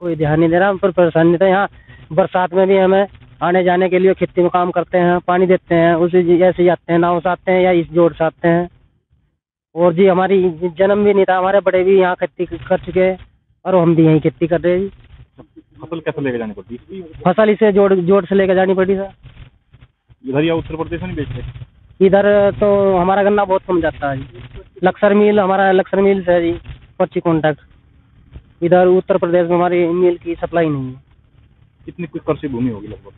कोई ध्यान नहीं दे रहा। हम पर परेशानी था यहाँ बरसात में भी हमें आने जाने के लिए खेती में काम करते हैं, पानी देते हैं, उसी ऐसे ही आते हैं, नाव से आते हैं या इस जोड़ से आते हैं। और जी हमारी जन्म भी नहीं था, हमारे बड़े भी यहाँ खेती कर चुके हैं और हम भी यहीं खेती कर रहे हैं। फसल कैसे लेके जानी पड़ती? फसल इसे जोड़ से लेकर जानी पड़ी सर। इधर या उत्तर प्रदेश में नहीं बेचते? इधर तो हमारा गन्ना बहुत कम जाता है जी। हमारा लक्सर मिल से है जी 25 कॉन्टैक्ट। इधर उत्तर प्रदेश में हमारी मिल की सप्लाई नहीं है। कितनी कुछ कृषि भूमि होगी लगभग?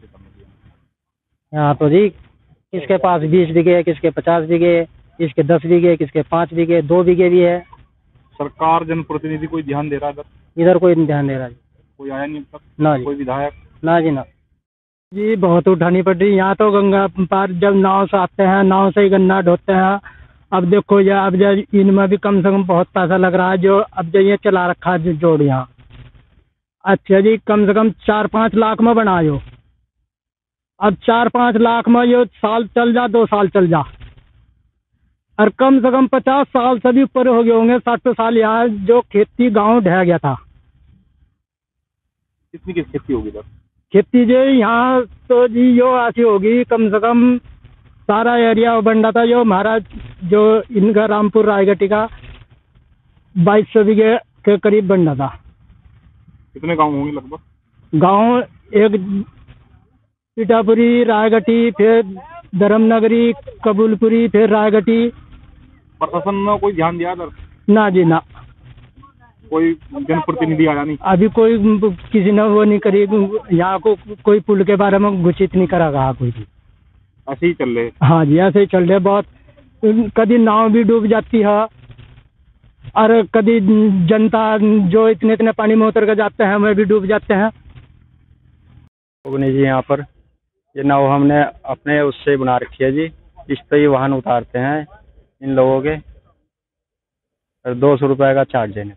यहाँ तो जी किसके पास 20 बीघे, किसके 50 बीघे, किसके 10 बीघे, किसके 5 बीघे, 2 बीघे भी है। सरकार जनप्रतिनिधि कोई ध्यान दे रहा है? इधर कोई नहीं ध्यान दे रहा जी। कोई आया नहीं अब तक? ना जी। कोई विधायक? ना जी ना जी। बहुत उठानी पड़ रही यहाँ तो। गंगा पार जब नाव से आते हैं, नाव से ही गन्ना ढोते हैं। अब देखो ये अब इनमें भी कम से कम बहुत पैसा लग रहा है। जो अब जो ये चला रखा है जोड़ यहाँ, अच्छा जी कम से कम 4-5 लाख में बनायो। अब 4-5 लाख में ये साल चल जा, 2 साल चल जा, और कम से कम 50 साल से भी ऊपर हो गए होंगे, 60 साल यहाँ जो खेती गांव ढह गया था। कितनी की खेती होगी सर? खेती जो यहाँ तो जी यो ऐसी होगी, कम से कम सारा एरिया बन था जो हमारा जो इनका रामपुर रायगढ़ का 2200 बीघे के करीब बन था। कितने गांव होंगे लगभग? गांव एक पिठापुरी, रायगढ़ी, फिर धर्मनगरी, कबूलपुरी, फिर रायगढ़ी। प्रशासन ने कोई ध्यान दिया सर? ना जी ना। कोई जनप्रतिनिधि आया नहीं? अभी कोई किसी ने वो नहीं करी। यहाँ को कोई पुल के बारे में घोषित नहीं करा कहा कोई भी। ऐसे ही चल रहे? हाँ जी ऐसे ही चल रहे। बहुत कभी नाव भी डूब जाती है और कभी जनता जो इतने पानी में उतर कर जाते हैं वे भी डूब जाते हैं। जी यहाँ पर ये नाव हमने अपने उससे बना रखी है जी। इस पे ही वाहन उतारते हैं इन लोगों के, 200 रुपए का चार्ज है।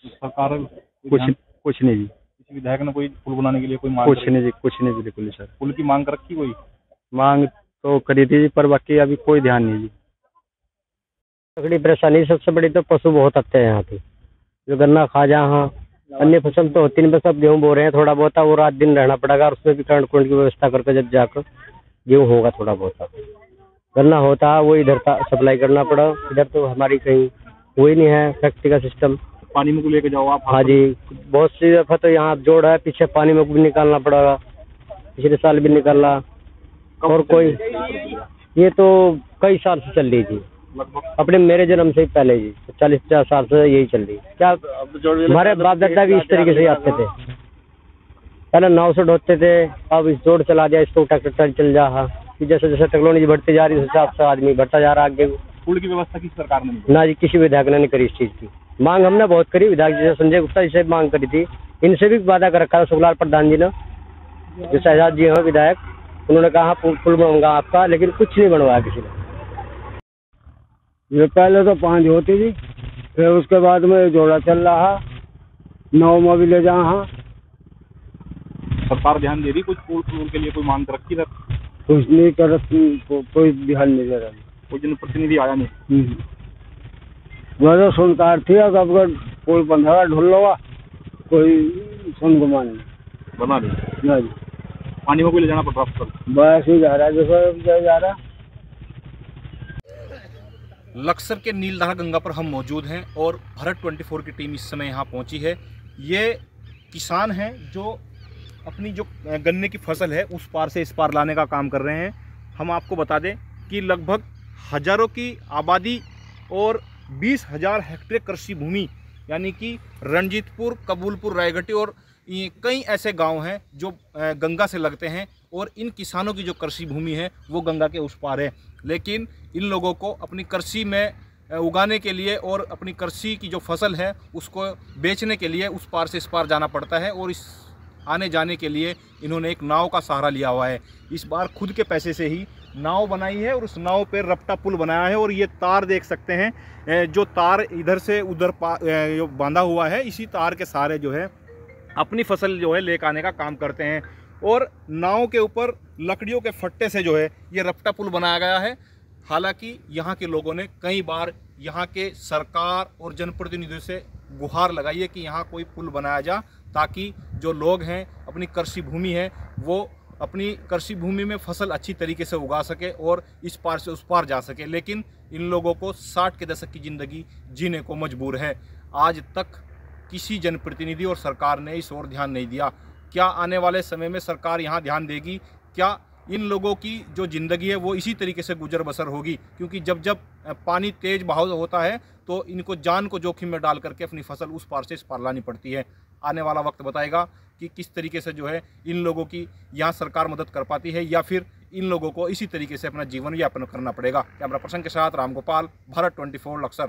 सरकार कुछ नहीं जी। किसी विधायक ने कोई पुल बनाने के लिए कोई मांग? कुछ नहीं जी, कुछ नहीं बिल्कुल सर। पुल की मांग कर रखी? कोई मांग तो करी थी पर बाकी अभी कोई ध्यान नहीं जी। तगड़ी परेशानी सबसे बड़ी तो पशु बहुत आते हैं यहाँ पे, जो गन्ना खा जा। हाँ अन्य फसल तो होती नहीं, बस अब गेहूँ बो रहे हैं थोड़ा बहुत, वो रात दिन रहना पड़ेगा और उसमें भी करंट की व्यवस्था करके जब जाकर गेहूँ होगा थोड़ा बहुत। गन्ना होता है वो इधर सप्लाई करना पड़ा। इधर तो हमारी कहीं वही नहीं है फैक्ट्री का सिस्टम। पानी में को लेके जाओ आप? हाँ जी बहुत सी दफा तो यहाँ जोड़ है, पीछे पानी में भी निकालना पड़ेगा, पिछले साल भी निकाला। और कोई ये तो कई साल से चल रही थी, अपने मेरे जन्म से ही पहले जी 40-50 साल से यही चल रही। क्या हमारे बाप दादा भी इस तरीके से आते थे, पहले नाव से ढोते थे, अब इस जोड़ चला दिया, इसको ट्रैक्टर चल जा। हाँ जैसे जैसे टेक्नोलॉजी बढ़ती जा रही है उस हिसाब से आदमी बढ़ता जा रहा आगे। पुल की व्यवस्था किस सरकार ने नहीं? ना जी किसी विधायक ने नहीं करी इस चीज़ की। मांग हमने बहुत करी, विधायक जैसे संजय गुप्ता जी से मांग करी थी, इनसे भी वादा कर रखा था सुखलाल प्रधान जी ने, जो शहजाद जी हैं विधायक, उन्होंने कहा पुल बनवाऊंगा आपका, लेकिन कुछ नहीं बनवाया किसी ने। ये पहले तो 5 होती थी, फिर उसके बाद में जोड़ा चल रहा, 9 में भी ले जा। हाँ सरकार ध्यान दे रही कुछ पुल के लिए? कोई मांग कर रखी? कुछ नहीं कर, कोई ध्यान नहीं दे रहा। कोई जनप्रतिनिधि आया नहीं? वह सुनकार थी, अगर पुल बंधा ढूंढ लो कोई सुन गुमान नहीं बना दी। पानी में कोई ले जाना पड़ रहा? बस ही जा रहा है जैसे जा रहा। लक्सर के नीलधारा गंगा पर हम मौजूद हैं और भारत 24 की टीम इस समय यहाँ पहुँची है। ये किसान हैं जो अपनी जो गन्ने की फसल है उस पार से इस पार लाने का काम कर रहे हैं। हम आपको बता दें कि लगभग हजारों की आबादी और 20,000 हेक्टेयर कृषि भूमि यानी कि रणजीतपुर, कबूलपुर, रायगढ़ी और कई ऐसे गांव हैं जो गंगा से लगते हैं और इन किसानों की जो कृषि भूमि है वो गंगा के उस पार है। लेकिन इन लोगों को अपनी कृषि में उगाने के लिए और अपनी कृषि की जो फसल है उसको बेचने के लिए उस पार से इस पार जाना पड़ता है और इस आने जाने के लिए इन्होंने एक नाव का सहारा लिया हुआ है। इस बार खुद के पैसे से ही नाव बनाई है और उस नाव पे रपटा पुल बनाया है। और ये तार देख सकते हैं, जो तार इधर से उधर बांधा हुआ है, इसी तार के सहारे जो है अपनी फसल जो है लेकर आने का काम करते हैं। और नाव के ऊपर लकड़ियों के फट्टे से जो है ये रपटा पुल बनाया गया है। हालांकि यहाँ के लोगों ने कई बार यहाँ के सरकार और जनप्रतिनिधियों से गुहार लगाइए कि यहाँ कोई पुल बनाया जा, ताकि जो लोग हैं अपनी कृषि भूमि है वो अपनी कृषि भूमि में फसल अच्छी तरीके से उगा सके और इस पार से उस पार जा सके। लेकिन इन लोगों को 60 के दशक की ज़िंदगी जीने को मजबूर है। आज तक किसी जनप्रतिनिधि और सरकार ने इस ओर ध्यान नहीं दिया। क्या आने वाले समय में सरकार यहाँ ध्यान देगी? क्या इन लोगों की जो ज़िंदगी है वो इसी तरीके से गुजर बसर होगी? क्योंकि जब जब पानी तेज बहाव होता है तो इनको जान को जोखिम में डाल करके अपनी फसल उस पार से इस पार लानी पड़ती है। आने वाला वक्त बताएगा कि किस तरीके से जो है इन लोगों की यहाँ सरकार मदद कर पाती है, या फिर इन लोगों को इसी तरीके से अपना जीवन यापन करना पड़ेगा। कैमरा पर्सन के साथ राम गोपाल, भारत 24 लक्सर।